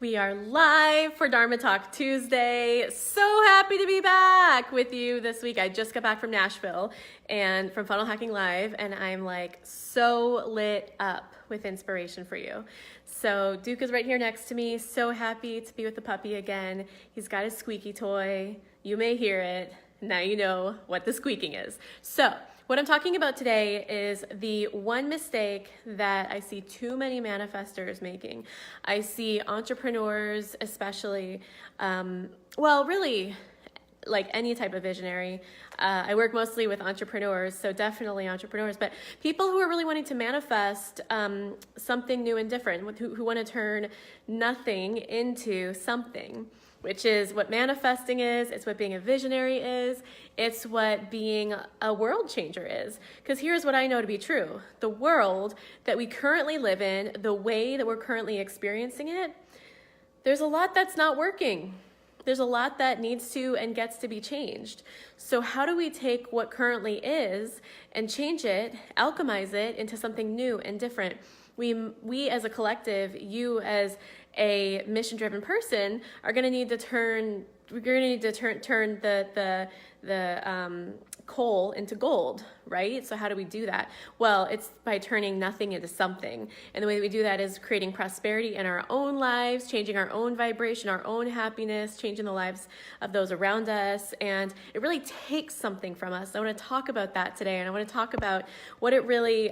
We are live for Dharma Talk Tuesday. So happy to be back with you this week. I just got back from Nashville and from Funnel Hacking Live, and I'm like so lit up with inspiration for you. So Duke is right here next to me. So happy to be with the puppy again. He's got his squeaky toy. You may hear it. Now you know what the squeaking is. So what I'm talking about today is the one mistake that I see too many manifestors making. I see entrepreneurs especially, really like any type of visionary. I work mostly with entrepreneurs, so definitely entrepreneurs, but people who are really wanting to manifest something new and different, who want to turn nothing into something, which is what manifesting is. It's what being a visionary is. It's what being a world changer is. Because here's what I know to be true. The world that we currently live in, the way that we're currently experiencing it, there's a lot that's not working. There's a lot that needs to and gets to be changed. So how do we take what currently is and change it, alchemize it into something new and different? We as a collective, you as a mission-driven person, are going to need to turn. We're going to need to turn the coal into gold, right? So how do we do that? Well, it's by turning nothing into something. And the way that we do that is creating prosperity in our own lives, changing our own vibration, our own happiness, changing the lives of those around us. And it really takes something from us. I want to talk about that today, and I want to talk about what it really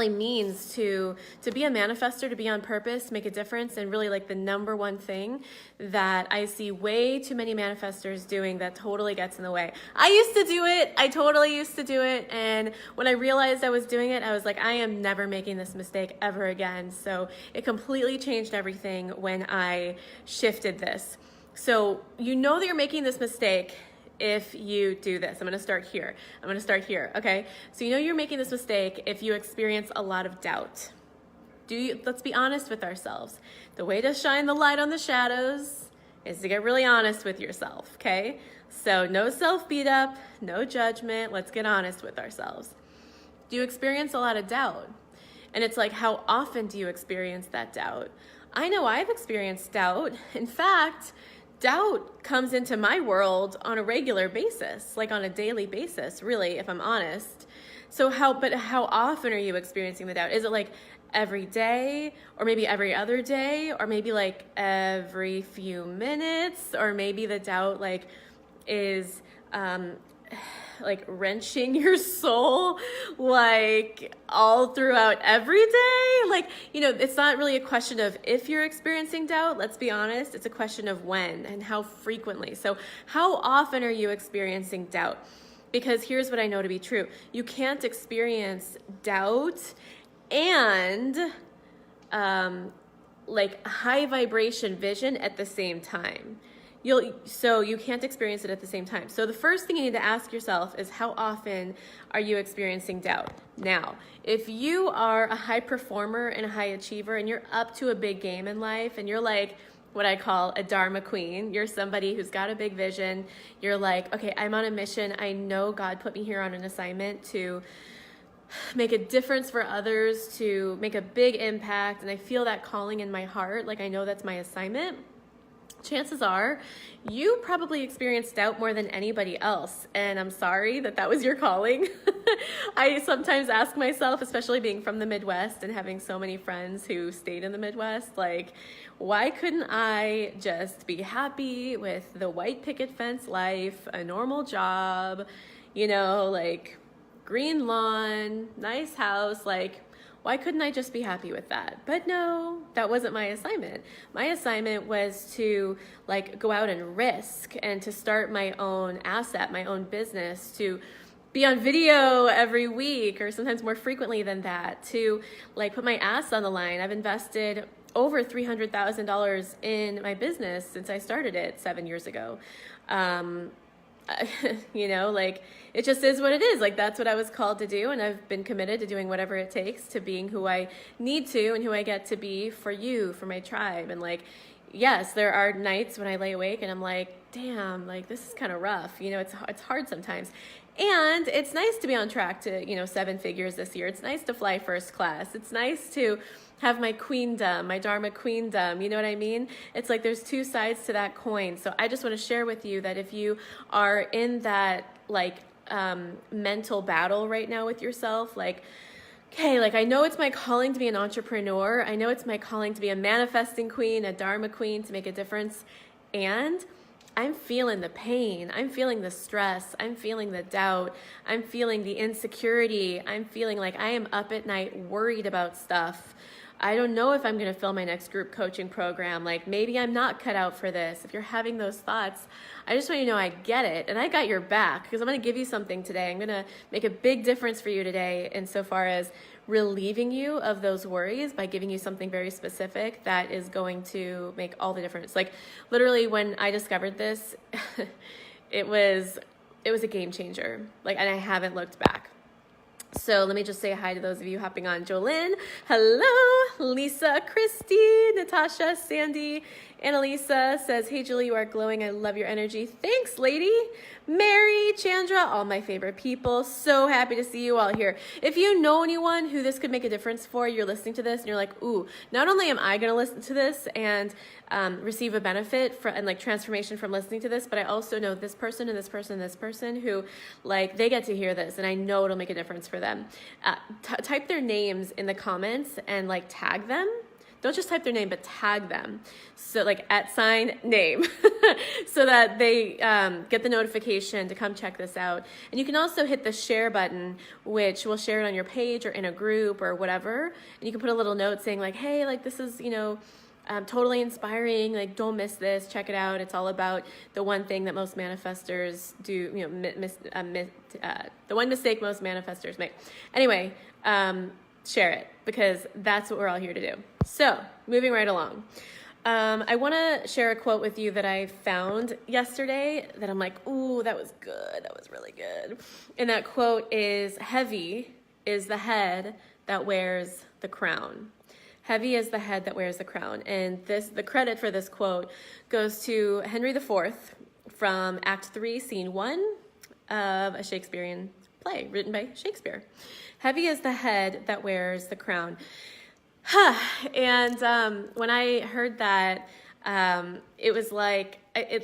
means to be a manifestor, to be on purpose, make a difference, and really like the number one thing that I see way too many manifestors doing that totally gets in the way. I used to do it. I totally used to do it. And when I realized I was doing it, I was like, I am never making this mistake ever again. So it completely changed everything when I shifted this. So you know that you're making this mistake if you do this. I'm going to start here. Okay. So you know you're making this mistake if you experience a lot of doubt. Let's be honest with ourselves. The way to shine the light on the shadows is to get really honest with yourself. Okay. So no self beat up, no judgment. Let's get honest with ourselves. Do you experience a lot of doubt? And it's like, how often do you experience that doubt? I know I've experienced doubt. In fact, doubt comes into my world on a regular basis, like on a daily basis, really, if I'm honest. So how often are you experiencing the doubt? Is it like every day, or maybe every other day, or maybe like every few minutes, or maybe the doubt like is like wrenching your soul like all throughout every day? Like, you know, it's not really a question of if you're experiencing doubt, let's be honest, it's a question of when and how frequently. So how often are you experiencing doubt? Because here's what I know to be true. You can't experience doubt and like high vibration vision at the same time. So you can't experience it at the same time. So the first thing you need to ask yourself is, how often are you experiencing doubt? Now, if you are a high performer and a high achiever and you're up to a big game in life and you're like what I call a Dharma queen, you're somebody who's got a big vision, you're like, okay, I'm on a mission. I know God put me here on an assignment to make a difference for others, to make a big impact, and I feel that calling in my heart, like I know that's my assignment. Chances are you probably experienced doubt more than anybody else. And I'm sorry that was your calling. I sometimes ask myself, especially being from the Midwest and having so many friends who stayed in the Midwest, like, why couldn't I just be happy with the white picket fence life, a normal job, you know, like green lawn, nice house, like, why couldn't I just be happy with that? But no, that wasn't my assignment. My assignment was to like go out and risk and to start my own asset, my own business, to be on video every week or sometimes more frequently than that, to like put my ass on the line. I've invested over $300,000 in my business since I started it 7 years ago. You know, like it just is what it is. Like that's what I was called to do, and I've been committed to doing whatever it takes to being who I need to and who I get to be for you, for my tribe. And like, yes, there are nights when I lay awake and I'm like, damn, like this is kind of rough. You know, it's hard sometimes. And it's nice to be on track to, 7 figures this year. It's nice to fly first class. It's nice to have my queendom, my Dharma queendom. You know what I mean? It's like there's two sides to that coin. So I just want to share with you that if you are in that like mental battle right now with yourself, like, okay, like I know it's my calling to be an entrepreneur. I know it's my calling to be a manifesting queen, a Dharma queen, to make a difference. And I'm feeling the pain. I'm feeling the stress. I'm feeling the doubt. I'm feeling the insecurity. I'm feeling like I am up at night worried about stuff. I don't know if I'm going to fill my next group coaching program. Like maybe I'm not cut out for this. If you're having those thoughts, I just want you to know I get it and I got your back because I'm going to give you something today. I'm going to make a big difference for you today insofar as relieving you of those worries by giving you something very specific that is going to make all the difference. Like literally when I discovered this, it was a game changer. Like, and I haven't looked back. So let me just say hi to those of you hopping on. Jolynn, hello. Lisa, Christy, Natasha, Sandy, Annalisa says, hey Julie, you are glowing. I love your energy. Thanks, lady. Mary, Chandra, all my favorite people. So happy to see you all here. If you know anyone who this could make a difference for, you're listening to this and you're like, ooh, not only am I going to listen to this and receive a benefit and like transformation from listening to this, but I also know this person and this person and this person who like they get to hear this and I know it'll make a difference for them. Type their names in the comments and like tag them. Don't just type their name, but tag them. So like @name so that they get the notification to come check this out. And you can also hit the share button, which will share it on your page or in a group or whatever. And you can put a little note saying like, hey, like this is, you know, totally inspiring. Like, don't miss this. Check it out. It's all about the one thing that most manifestors do, you know, the one mistake most manifestors make. Anyway, share it because that's what we're all here to do. So moving right along. I want to share a quote with you that I found yesterday that I'm like, ooh, that was good. That was really good. And that quote is, heavy is the head that wears the crown. Heavy is the head that wears the crown. And the credit for this quote goes to Henry IV from Act 3, Scene 1 of a Shakespearean play written by Shakespeare. Heavy is the head that wears the crown. And when I heard that, it was like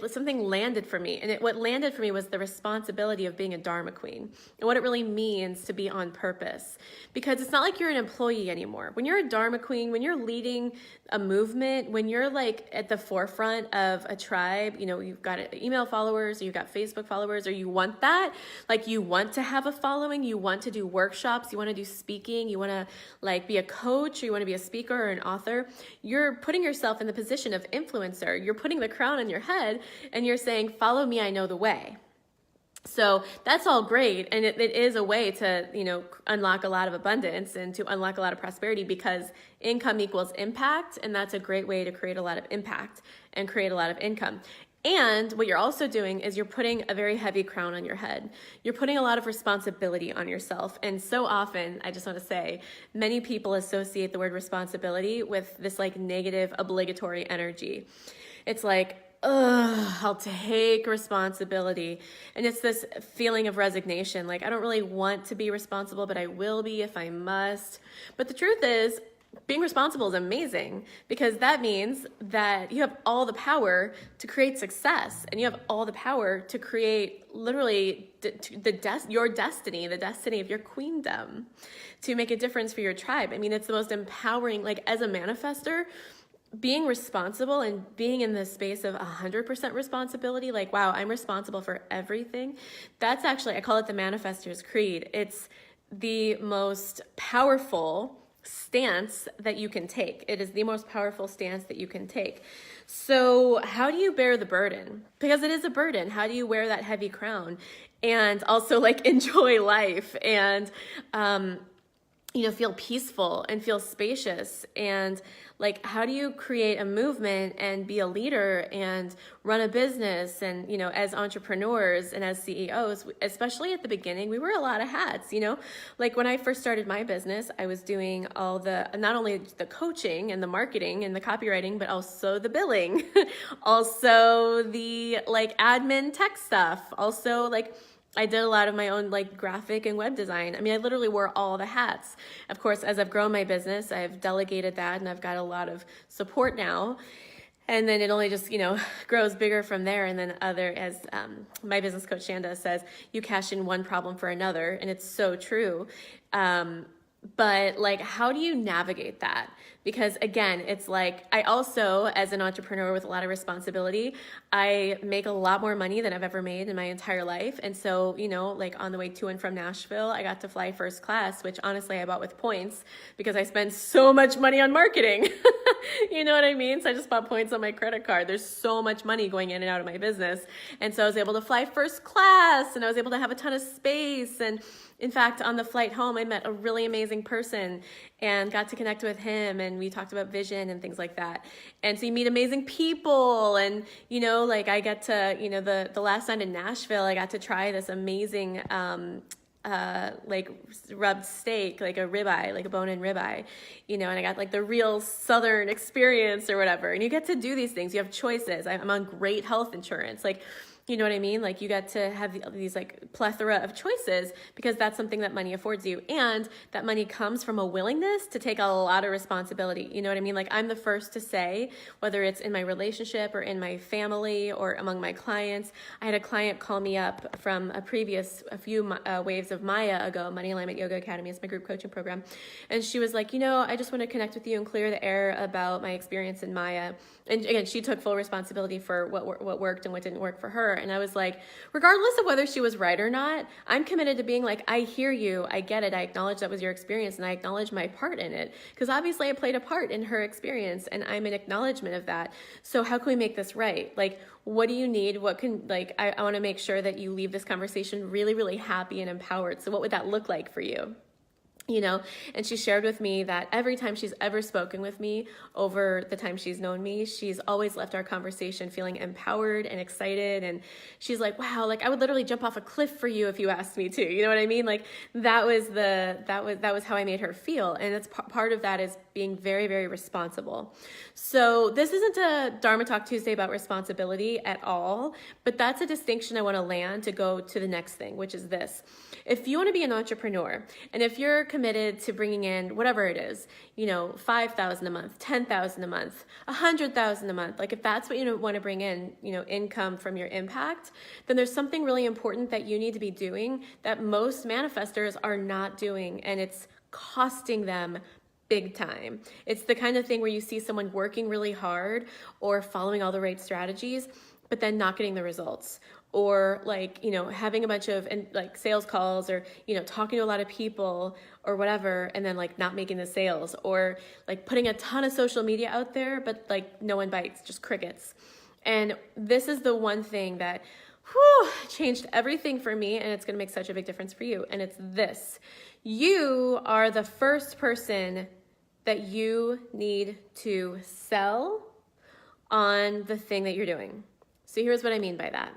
something landed for me. And what landed for me was the responsibility of being a Dharma queen and what it really means to be on purpose. Because it's not like you're an employee anymore. When you're a Dharma queen, when you're leading a movement, when you're like at the forefront of a tribe, you know, you've got email followers, or you've got Facebook followers, or you want that, like you want to have a following, you want to do workshops, you want to do speaking, you want to like be a coach, or you want to be a speaker or an author, you're putting yourself in the position of influencer. You're putting the crown on your head and you're saying, follow me, I know the way. So that's all great. And it is a way to, you know, unlock a lot of abundance and to unlock a lot of prosperity because income equals impact. And that's a great way to create a lot of impact and create a lot of income. And what you're also doing is you're putting a very heavy crown on your head. You're putting a lot of responsibility on yourself. And so often, I just want to say, many people associate the word responsibility with this like negative obligatory energy. It's like, ugh, I'll take responsibility. And it's this feeling of resignation. Like, I don't really want to be responsible, but I will be if I must. But the truth is, being responsible is amazing because that means that you have all the power to create success and you have all the power to create literally your destiny, the destiny of your queendom, to make a difference for your tribe. I mean, it's the most empowering, like as a manifestor, being responsible and being in the space of 100% responsibility, like, wow, I'm responsible for everything. That's actually, I call it the manifestor's creed. It's the most powerful stance that you can take. It is the most powerful stance that you can take. So how do you bear the burden? Because it is a burden. How do you wear that heavy crown and also like enjoy life and, you know, feel peaceful and feel spacious? And like, how do you create a movement and be a leader and run a business? And, you know, as entrepreneurs and as CEOs, especially at the beginning, we wear a lot of hats, you know, like when I first started my business, I was doing all the, not only the coaching and the marketing and the copywriting, but also the billing, also the like admin tech stuff, also like I did a lot of my own like graphic and web design. I mean, I literally wore all the hats. Of course, as I've grown my business, I've delegated that and I've got a lot of support now. And then it only just, grows bigger from there. And then as my business coach Shanda says, you cash in one problem for another. And it's so true. But like, how do you navigate that? Because again, it's like, I also, as an entrepreneur with a lot of responsibility, I make a lot more money than I've ever made in my entire life. And so, like on the way to and from Nashville, I got to fly first class, which honestly I bought with points because I spend so much money on marketing. You know what I mean? So I just bought points on my credit card. There's so much money going in and out of my business. And so I was able to fly first class and I was able to have a ton of space. And in fact, on the flight home, I met a really amazing person and got to connect with him. And we talked about vision and things like that. And so you meet amazing people. And, like I get to, the last night in Nashville, I got to try this amazing, like rubbed steak, like a ribeye, like a bone-in ribeye, and I got like the real Southern experience or whatever. And you get to do these things. You have choices. I'm on great health insurance. Like, you know what I mean? Like you get to have these like plethora of choices because that's something that money affords you. And that money comes from a willingness to take a lot of responsibility. You know what I mean? Like I'm the first to say, whether it's in my relationship or in my family or among my clients. I had a client call me up from a few waves of Maya ago. Money Alignment Yoga Academy is my group coaching program. And she was like, I just want to connect with you and clear the air about my experience in Maya. And again, she took full responsibility for what worked and what didn't work for her. And I was like, regardless of whether she was right or not, I'm committed to being like, I hear you, I get it, I acknowledge that was your experience, and I acknowledge my part in it. Because obviously I played a part in her experience, and I'm an acknowledgement of that. So how can we make this right? Like, what do you need? What can, like, I want to make sure that you leave this conversation really, really happy and empowered. So what would that look like for you? And she shared with me that every time she's ever spoken with me over the time she's known me, she's always left our conversation feeling empowered and excited. And she's like, wow, like I would literally jump off a cliff for you if you asked me to, you know what I mean? Like that was how I made her feel. And it's part of that is being very, very responsible. So this isn't a Dharma Talk Tuesday about responsibility at all, but that's a distinction I want to land to go to the next thing, which is this. If you want to be an entrepreneur, and if you're committed to bringing in whatever it is, $5,000 a month, $10,000 a month, $100,000 a month, like if that's what you want to bring in, income from your impact, then there's something really important that you need to be doing that most manifestors are not doing, and it's costing them big time. It's the kind of thing where you see someone working really hard or following all the right strategies, but then not getting the results. Or like, having a bunch of like sales calls or, talking to a lot of people or whatever, and then like not making the sales, or like putting a ton of social media out there, but like no one bites, just crickets. And this is the one thing that changed everything for me, and it's going to make such a big difference for you. And it's this: you are the first person that you need to sell on the thing that you're doing. So here's what I mean by that.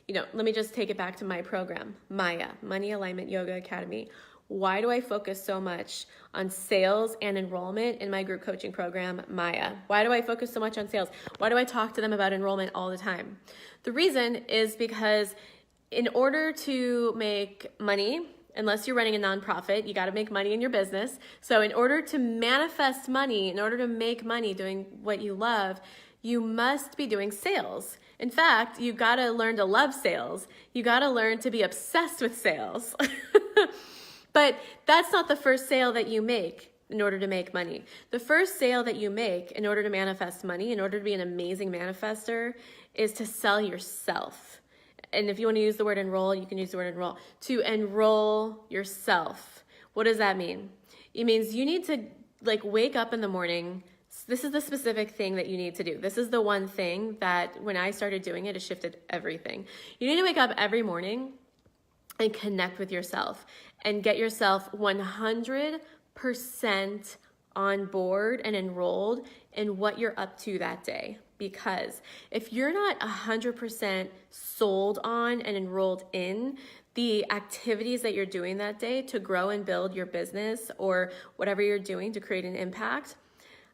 Let me just take it back to my program, Maya, Money Alignment Yoga Academy. Why do I focus so much on sales and enrollment in my group coaching program, Maya? Why do I focus so much on sales? Why do I talk to them about enrollment all the time? The reason is because in order to make money, unless you're running a nonprofit, you got to make money in your business. So in order to manifest money, in order to make money doing what you love, you must be doing sales. In fact, you got to learn to love sales. You got to learn to be obsessed with sales. But that's not the first sale that you make in order to make money. The first sale that you make in order to manifest money, in order to be an amazing manifestor, is to sell yourself. And if you want to use the word enroll, you can use the word enroll. To enroll yourself. What does that mean? It means you need to wake up in the morning. This is the specific thing that you need to do. This is the one thing that when I started doing it, it shifted everything. You need to wake up every morning and connect with yourself and get yourself 100% on board and enrolled in what you're up to that day. Because if you're not 100% sold on and enrolled in the activities that you're doing that day to grow and build your business or whatever you're doing to create an impact,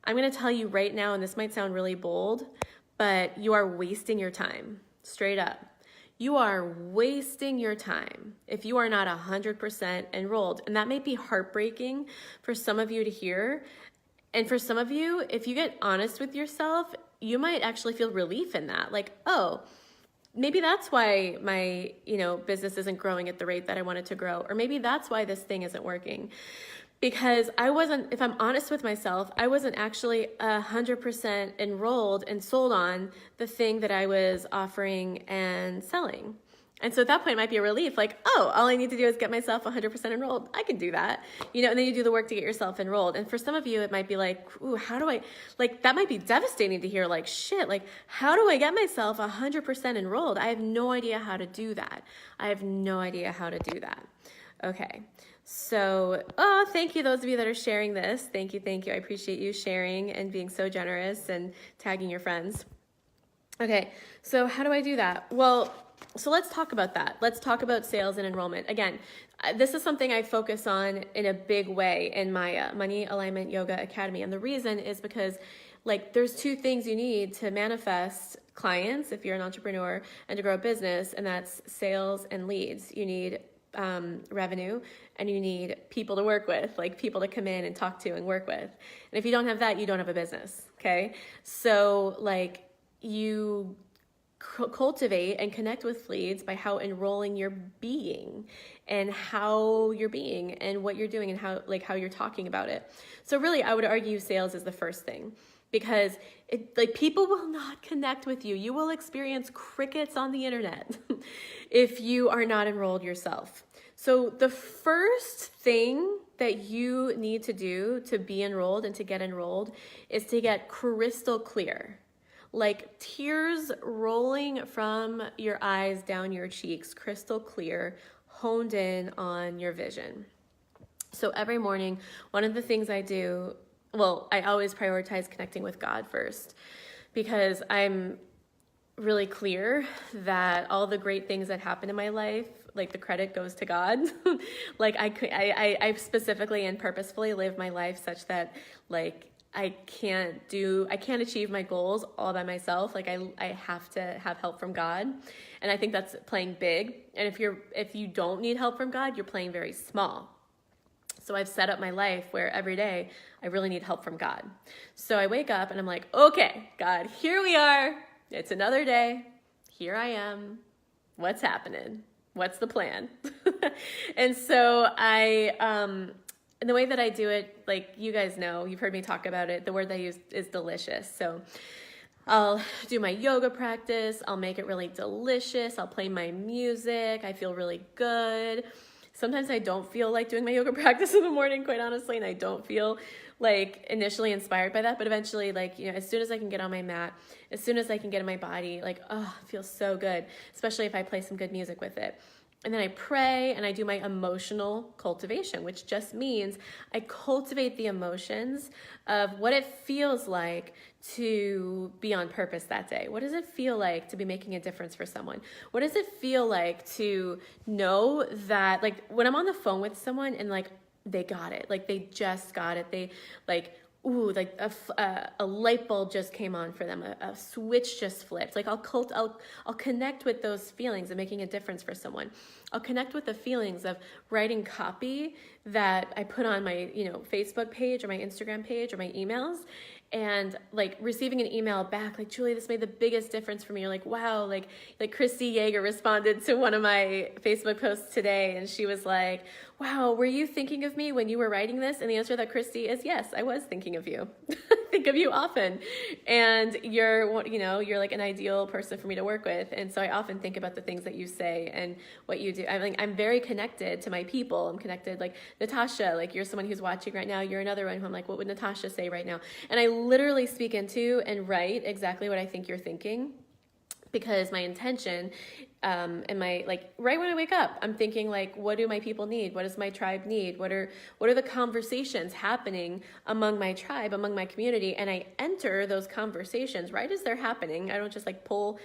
I'm going to tell you right now, and this might sound really bold, but you are wasting your time, straight up. you are wasting your time if you are not 100% enrolled. And that may be heartbreaking for some of you to hear. And for some of you, if you get honest with yourself, you might actually feel relief in that. Like, oh, maybe that's why my, business isn't growing at the rate that I want it to grow. Or maybe that's why this thing isn't working. Because if I'm honest with myself, I wasn't actually 100% enrolled and sold on the thing that I was offering and selling. And so at that point, it might be a relief, like, oh, all I need to do is get myself 100% enrolled. I can do that, and then you do the work to get yourself enrolled. And for some of you, it might be like, ooh, that might be devastating to hear, like, shit, like, how do I get myself 100% enrolled? I have no idea how to do that. Okay. So, thank you, those of you that are sharing this. Thank you. I appreciate you sharing and being so generous and tagging your friends. Okay, so how do I do that? Well, so let's talk about that. Let's talk about sales and enrollment. Again, this is something I focus on in a big way in my Money Alignment Yoga Academy. And the reason is because, there's two things you need to manifest clients if you're an entrepreneur and to grow a business, and that's sales and leads. You need revenue, and you need people to work with, like people to come in and talk to and work with. And if you don't have that, you don't have a business. Okay. So you cultivate and connect with leads by how enrolling you're being and how you're being and what you're doing and how you're talking about it. So really, I would argue sales is the first thing, because people will not connect with you. You will experience crickets on the internet if you are not enrolled yourself. So the first thing that you need to do to be enrolled and to get enrolled is to get crystal clear, like tears rolling from your eyes down your cheeks, crystal clear, honed in on your vision. So every morning, one of the things I do, I always prioritize connecting with God first, because I'm really clear that all the great things that happen in my life, the credit goes to God. I specifically and purposefully live my life such that I can't achieve my goals all by myself. I have to have help from God. And I think that's playing big. And if you don't need help from God, you're playing very small. So I've set up my life where every day I really need help from God. So I wake up and I'm like, okay, God, here we are. It's another day. Here I am. What's happening? What's the plan? And so and the way that I do it, you guys know, you've heard me talk about it, the word that I use is delicious. So I'll do my yoga practice. I'll make it really delicious. I'll play my music. I feel really good. Sometimes I don't feel like doing my yoga practice in the morning, quite honestly, and I don't feel initially inspired by that, but eventually, as soon as I can get on my mat, as soon as I can get in my body, it feels so good, especially if I play some good music with it. And then I pray and I do my emotional cultivation, which just means I cultivate the emotions of what it feels like to be on purpose that day. What does it feel like to be making a difference for someone? What does it feel like to know that, when I'm on the phone with someone and they got it, they just got it. They a light bulb just came on for them. A switch just flipped. I'll connect with those feelings of making a difference for someone. I'll connect with the feelings of writing copy that I put on my, Facebook page or my Instagram page or my emails, and receiving an email back, Julie, this made the biggest difference for me. You're wow, like Christy Yeager responded to one of my Facebook posts today, and she was like, wow, were you thinking of me when you were writing this? And the answer to that, Christy, is yes, I was thinking of you. Think of you often. And you're an ideal person for me to work with. And so I often think about the things that you say and what you do. I'm very connected to my people. I'm connected, Natasha, you're someone who's watching right now. You're another one who I'm what would Natasha say right now? And I literally speak into and write exactly what I think you're thinking, because my intention and my right when I wake up, I'm thinking what do my people need? What does my tribe need? What are the conversations happening among my tribe, among my community? And I enter those conversations right as they're happening. I don't just pull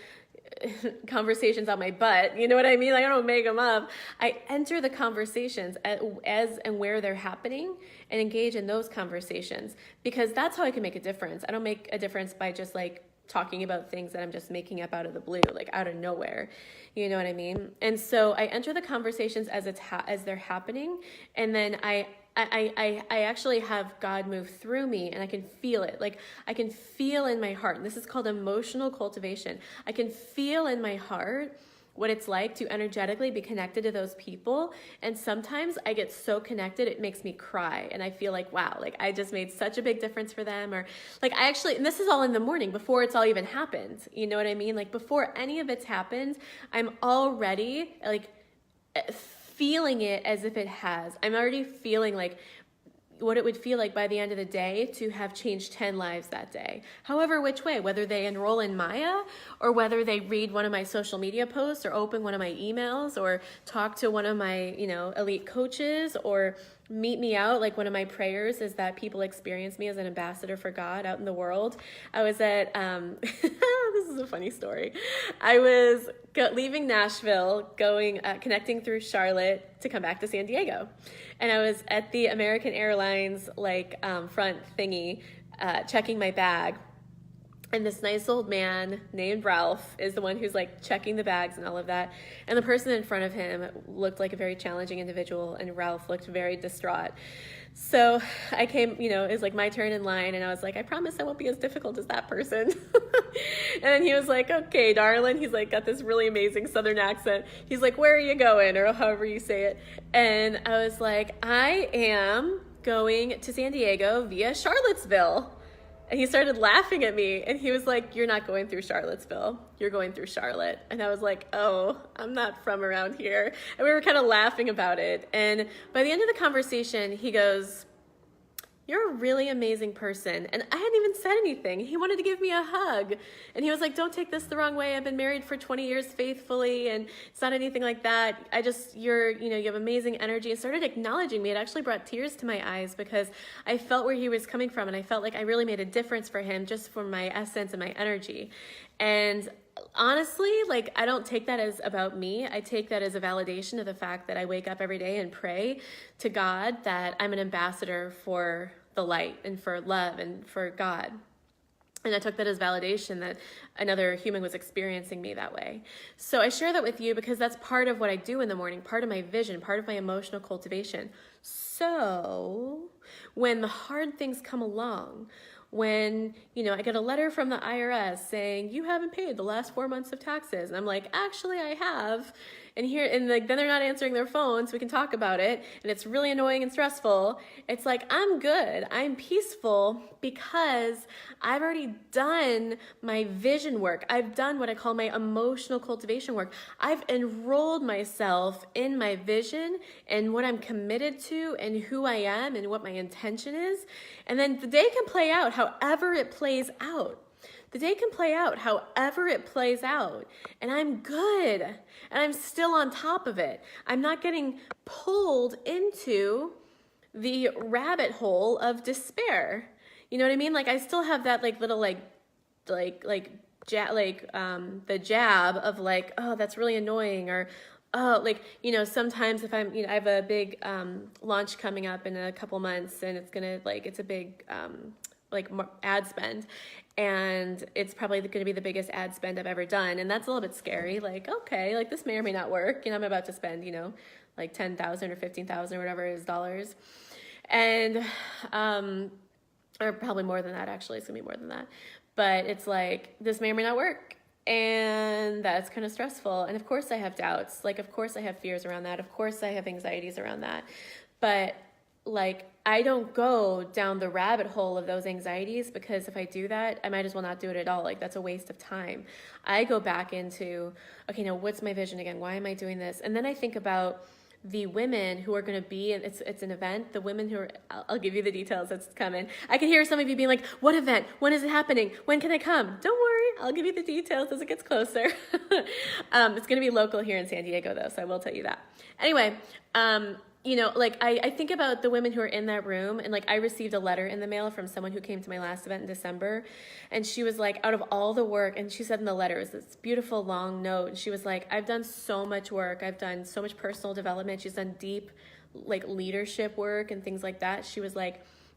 conversations out my butt. You know what I mean? I don't make them up. I enter the conversations as and where they're happening and engage in those conversations, because that's how I can make a difference. I don't make a difference by just talking about things that I'm just making up out of the blue, like out of nowhere. You know what I mean? And so I enter the conversations as as they're happening, and then I actually have God move through me, and I can feel it. Like I can feel in my heart, and this is called emotional cultivation. I can feel in my heart what it's like to energetically be connected to those people. And sometimes I get so connected, it makes me cry. And I feel like, wow, like I just made such a big difference for them. Or like I actually, and this is all in the morning before it's all even happened. You know what I mean? Like before any of it's happened, I'm already like feeling it as if it has. I'm already feeling like what it would feel like by the end of the day to have changed 10 lives that day. However, which way, whether they enroll in Maya or whether they read one of my social media posts or open one of my emails or talk to one of my, elite coaches or meet me out. Like one of my prayers is that people experience me as an ambassador for God out in the world. I was at, this is a funny story. I was leaving Nashville, connecting through Charlotte to come back to San Diego. And I was at the American Airlines front thingy, checking my bag. And this nice old man named Ralph is the one who's like checking the bags and all of that. And the person in front of him looked like a very challenging individual, and Ralph looked very distraught. So I came, it was like my turn in line, and I was like, I promise I won't be as difficult as that person. And then he was like, okay, darling. He's like, got this really amazing Southern accent. He's like, where are you going? Or however you say it. And I was like, I am going to San Diego via Charlottesville. And he started laughing at me, and he was like, you're not going through Charlottesville. You're going through Charlotte. And I was like, oh, I'm not from around here. And we were kind of laughing about it. And by the end of the conversation, he goes, you're a really amazing person. And I hadn't even said anything. He wanted to give me a hug. And he was like, don't take this the wrong way. I've been married for 20 years faithfully, and it's not anything like that. You have amazing energy. And started acknowledging me. It actually brought tears to my eyes because I felt where he was coming from. And I felt like I really made a difference for him just for my essence and my energy. And honestly, I don't take that as about me. I take that as a validation of the fact that I wake up every day and pray to God that I'm an ambassador for the light and for love and for God. And I took that as validation that another human was experiencing me that way. So I share that with you because that's part of what I do in the morning, part of my vision, part of my emotional cultivation. So when the hard things come along, when, I get a letter from the IRS saying, you haven't paid the last 4 months of taxes. And I'm like, actually, I have. And then they're not answering their phone, so we can talk about it. And it's really annoying and stressful. It's like, I'm good. I'm peaceful because I've already done my vision work. I've done what I call my emotional cultivation work. I've enrolled myself in my vision and what I'm committed to and who I am and what my intention is. And then the day can play out however it plays out. The day can play out however it plays out, and I'm good, and I'm still on top of it. I'm not getting pulled into the rabbit hole of despair. You know what I mean? I still have that little the jab of oh, that's really annoying, or oh, sometimes if I'm, I have a big launch coming up in a couple months, and it's gonna it's a big ad spend, and it's probably going to be the biggest ad spend I've ever done, and that's a little bit scary. Okay, this may or may not work. I'm about to spend $10,000 or $15,000 or whatever it is dollars, and or probably more than that. Actually, it's gonna be more than that, but it's this may or may not work. And that's kind of stressful. And of course I have doubts. Of course I have fears around that. Of course I have anxieties around that. But I don't go down the rabbit hole of those anxieties, because if I do that, I might as well not do it at all. That's a waste of time. I go back into, okay, now what's my vision again? Why am I doing this? And then I think about the women who are going to be, and it's an event, the women who are, I'll give you the details, that's coming. I can hear some of you being like, what event? When is it happening? When can I come? Don't worry, I'll give you the details as it gets closer. It's going to be local here in San Diego though, so I will tell you that. Anyway, I think about the women who are in that room, and I received a letter in the mail from someone who came to my last event in December, and she was out of all the work, and she said in the letter, it was this beautiful long note, and she was I've done so much work, I've done so much personal development, she's done deep leadership work and things like that. She was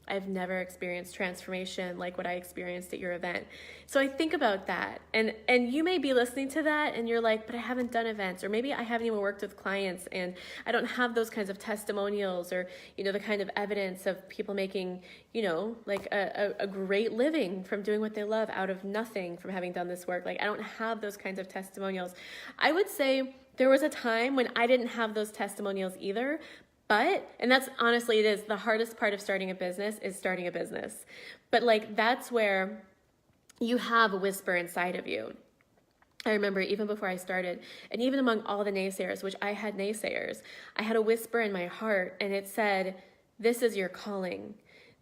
I've never experienced transformation like what I experienced at your event. So I think about that, and you may be listening to that and you're like, but I haven't done events, or maybe I haven't even worked with clients and I don't have those kinds of testimonials, or, you know, the kind of evidence of people making, you know, like a great living from doing what they love out of nothing from having done this work. Like, I don't have those kinds of testimonials. I would say there was a time when I didn't have those testimonials either. But, and that's honestly, it is the hardest part of starting a business, is starting a business. But like, that's where you have a whisper inside of you. I remember even before I started, and even among all the naysayers, which I had naysayers, I had a whisper in my heart, and it said, this is your calling.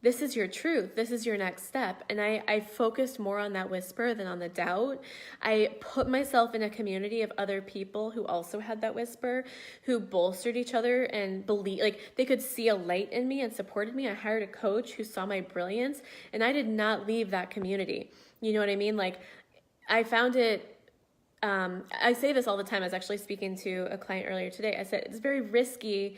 This is your truth. This is your next step. And I focused more on that whisper than on the doubt. I put myself in a community of other people who also had that whisper, who bolstered each other and believe, like, they could see a light in me and supported me. I hired a coach who saw my brilliance, and I did not leave that community. You know what I mean? Like, I found it, I say this all the time. I was actually speaking to a client earlier today. I said, it's very risky,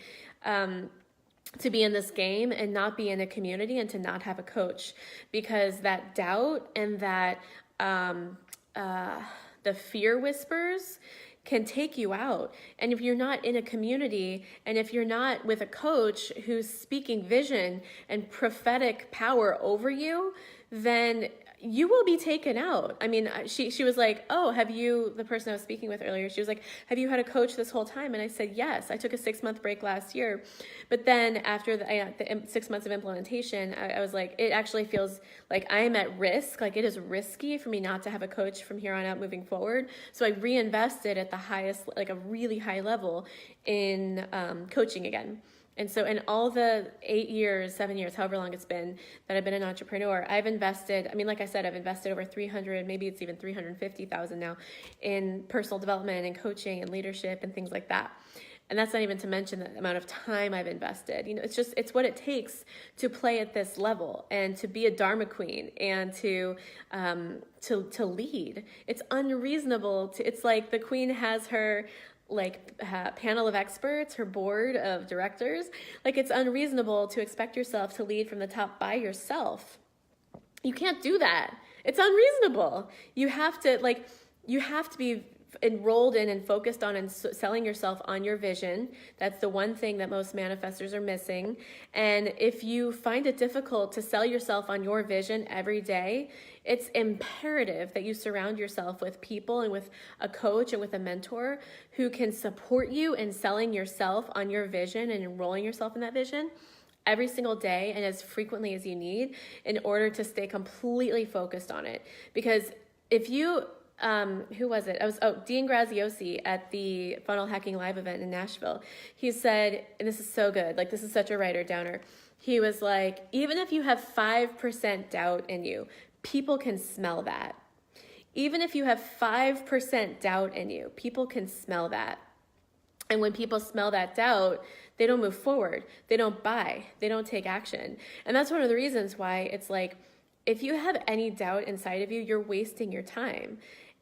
to be in this game and not be in a community and to not have a coach, because that doubt and that the fear whispers can take you out. And if you're not in a community, and if you're not with a coach who's speaking vision and prophetic power over you, then you will be taken out. I mean, she was like, oh, have you, the person I was speaking with earlier, she was like, have you had a coach this whole time? And I said, yes. I took a 6-month break last year. But then after the 6 months of implementation, I was like, it actually feels like I'm at risk. Like, it is risky for me not to have a coach from here on out moving forward. So I reinvested at the highest, like a really high level in coaching again. And so in all the 8 years, 7 years, however long it's been that I've been an entrepreneur, I've invested, I mean, like I said, I've invested over 300, maybe it's even 350,000 now in personal development and coaching and leadership and things like that. And that's not even to mention the amount of time I've invested. You know, it's what it takes to play at this level and to be a Dharma queen and to lead. It's unreasonable it's like the queen has her panel of experts, her board of directors. Like, it's unreasonable to expect yourself to lead from the top by yourself. You can't do that. It's unreasonable. You have to be enrolled in and focused on and selling yourself on your vision. That's the one thing that most manifestors are missing. And if you find it difficult to sell yourself on your vision every day, it's imperative that you surround yourself with people and with a coach and with a mentor who can support you in selling yourself on your vision and enrolling yourself in that vision every single day and as frequently as you need in order to stay completely focused on it. Because if you who was it? Dean Graziosi at the Funnel Hacking Live event in Nashville. He said, and this is so good, like, this is such a writer downer. He was like, even if you have 5% doubt in you, people can smell that. Even if you have 5% doubt in you, people can smell that. And when people smell that doubt, they don't move forward. They don't buy. They don't take action. And that's one of the reasons why it's like, if you have any doubt inside of you, you're wasting your time.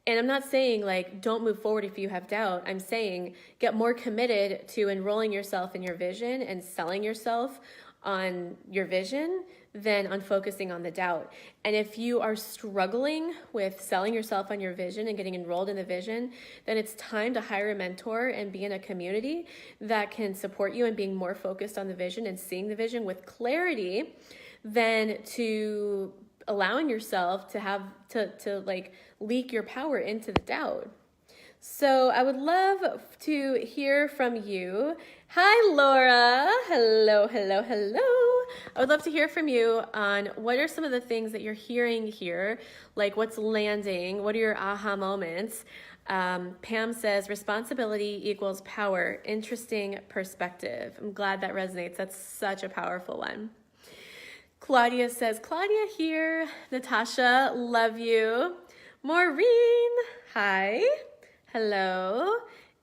And I'm not saying, like, don't move forward if you have doubt. I'm saying get more committed to enrolling yourself in your vision and selling yourself on your vision than on focusing on the doubt. And if you are struggling with selling yourself on your vision and getting enrolled in the vision, then it's time to hire a mentor and be in a community that can support you in being more focused on the vision and seeing the vision with clarity than to allowing yourself to have to like leak your power into the doubt. So I would love to hear from you. Hi, Laura. Hello, hello, hello. I would love to hear from you on what are some of the things that you're hearing here, like what's landing, what are your aha moments. Pam says, responsibility equals power. Interesting perspective. I'm glad that resonates. That's such a powerful one. Claudia says, Claudia here. Natasha, love you. Maureen, hi. Hello.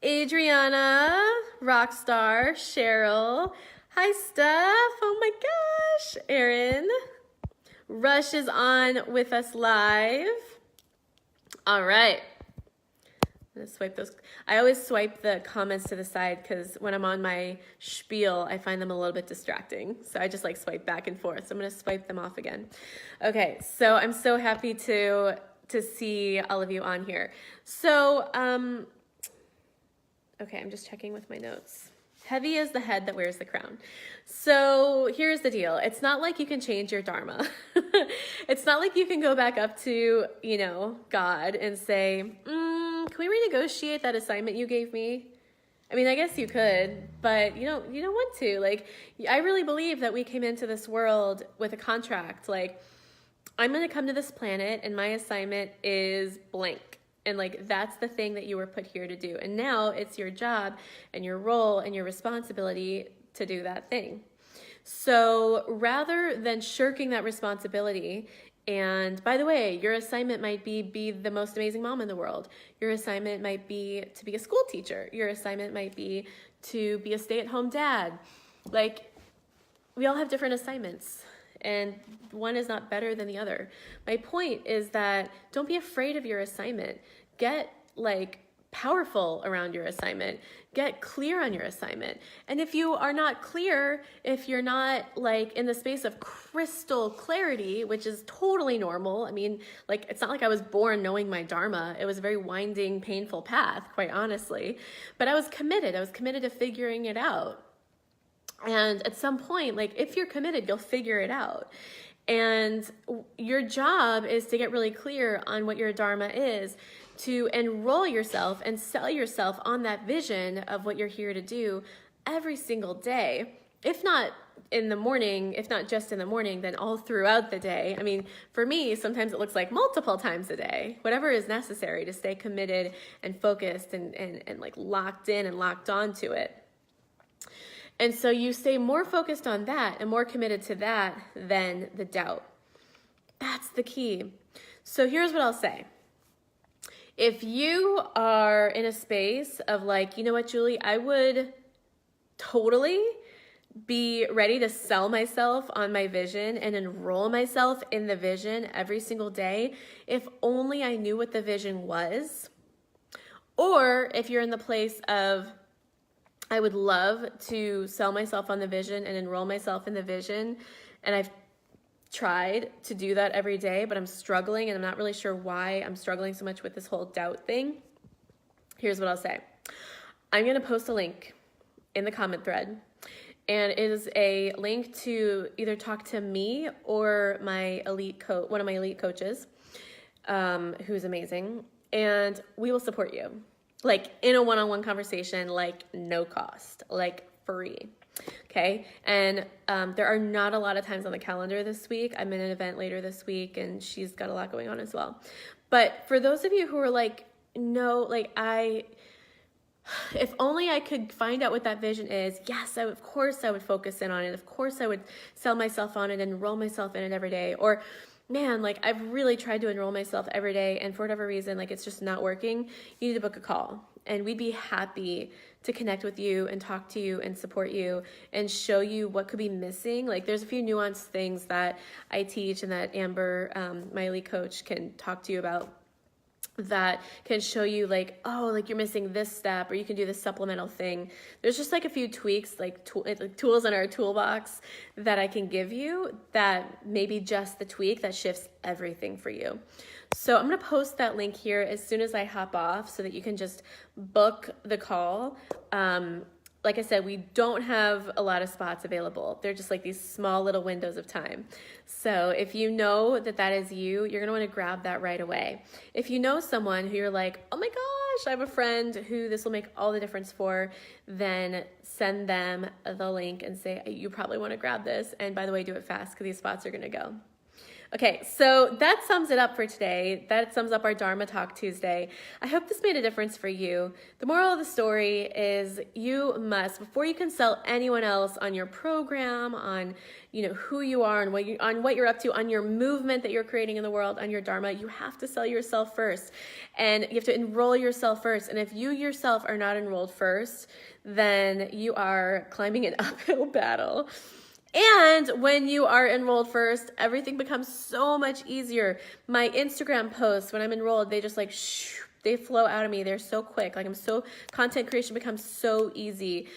Adriana, Rockstar, Cheryl. Hi, Steph. Oh my gosh. Erin. Rush is on with us live. All right. I'm gonna swipe those. I always swipe the comments to the side because when I'm on my spiel, I find them a little bit distracting. So I just like swipe back and forth. So I'm gonna swipe them off again. Okay, so I'm so happy to see all of you on here. So, okay, I'm just checking with my notes. Heavy is the head that wears the crown. So here's the deal. It's not like you can change your dharma. It's not like you can go back up to, you know, God and say, can we renegotiate that assignment you gave me? I mean, I guess you could, but you don't want to. Like, I really believe that we came into this world with a contract. Like, I'm going to come to this planet and my assignment is blank. And like, that's the thing that you were put here to do. And now it's your job and your role and your responsibility to do that thing. So rather than shirking that responsibility, and by the way, your assignment might be the most amazing mom in the world. Your assignment might be to be a school teacher. Your assignment might be to be a stay-at-home dad. Like, we all have different assignments. And one is not better than the other. My point is that don't be afraid of your assignment. Get like powerful around your assignment. Get clear on your assignment. And if you are not clear, if you're not like in the space of crystal clarity, which is totally normal. I mean, like, it's not like I was born knowing my dharma. It was a very winding, painful path, quite honestly. But I was committed. I was committed to figuring it out. And at some point, like, if you're committed, you'll figure it out. And your job is to get really clear on what your dharma is, to enroll yourself and sell yourself on that vision of what you're here to do every single day. If not in the morning, if not just in the morning, then all throughout the day. I mean, for me, sometimes it looks like multiple times a day, whatever is necessary to stay committed and focused and like locked in and locked on to it. And so you stay more focused on that and more committed to that than the doubt. That's the key. So here's what I'll say. If you are in a space of like, you know what, Julie, I would totally be ready to sell myself on my vision and enroll myself in the vision every single day, if only I knew what the vision was. Or if you're in the place of, I would love to sell myself on the vision and enroll myself in the vision. And I've tried to do that every day, but I'm struggling and I'm not really sure why I'm struggling so much with this whole doubt thing. Here's what I'll say. I'm going to post a link in the comment thread, and it is a link to either talk to me or my one of my elite coaches, who's amazing, and we will support you. Like in a one-on-one conversation, like no cost, like free. Okay. And there are not a lot of times on the calendar this week. I'm in an event later this week and she's got a lot going on as well. But for those of you who are like, no, like if only I could find out what that vision is, yes, of course I would focus in on it. Of course I would sell myself on it and enroll myself in it every day. Or man, like I've really tried to enroll myself every day and for whatever reason, like it's just not working. You need to book a call and we'd be happy to connect with you and talk to you and support you and show you what could be missing. Like there's a few nuanced things that I teach and that Amber, my elite coach, can talk to you about that can show you like, oh, like you're missing this step, or you can do this supplemental thing. There's just like a few tweaks, like tools in our toolbox that I can give you that maybe just the tweak that shifts everything for you. So I'm going to post that link here as soon as I hop off so that you can just book the call. Like I said, we don't have a lot of spots available. They're just like these small little windows of time. So if you know that that is you, you're gonna wanna grab that right away. If you know someone who you're like, oh my gosh, I have a friend who this will make all the difference for, then send them the link and say, you probably wanna grab this. And by the way, do it fast because these spots are gonna go. Okay, so that sums it up for today. That sums up our Dharma Talk Tuesday. I hope this made a difference for you. The moral of the story is you must, before you can sell anyone else on your program, on who you are, and what you're up to, on your movement that you're creating in the world, on your Dharma, you have to sell yourself first. And you have to enroll yourself first. And if you yourself are not enrolled first, then you are climbing an uphill battle. And when you are enrolled first, everything becomes so much easier. My Instagram posts, when I'm enrolled, they just like they flow out of me. They're so quick. Like content creation becomes so easy.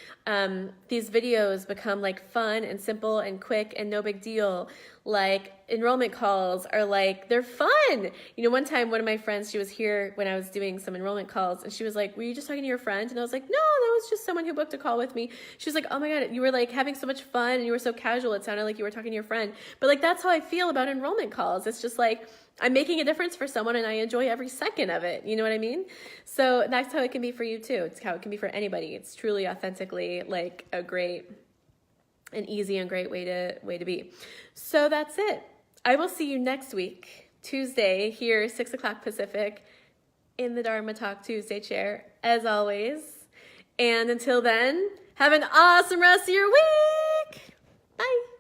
These videos become like fun and simple and quick and no big deal. Like enrollment calls are like, they're fun. You know, one time one of my friends, she was here when I was doing some enrollment calls, and she was like, were you just talking to your friend? And I was like, no, that was just someone who booked a call with me. She was like, oh my God, you were like having so much fun and you were so casual. It sounded like you were talking to your friend. But like, that's how I feel about enrollment calls. It's just like, I'm making a difference for someone and I enjoy every second of it. You know what I mean? So that's how it can be for you too. It's how it can be for anybody. It's truly authentically like an easy and great way to be. So that's it. I will see you next week, Tuesday, here, 6 o'clock Pacific, in the Dharma Talk Tuesday chair, as always. And until then, have an awesome rest of your week. Bye.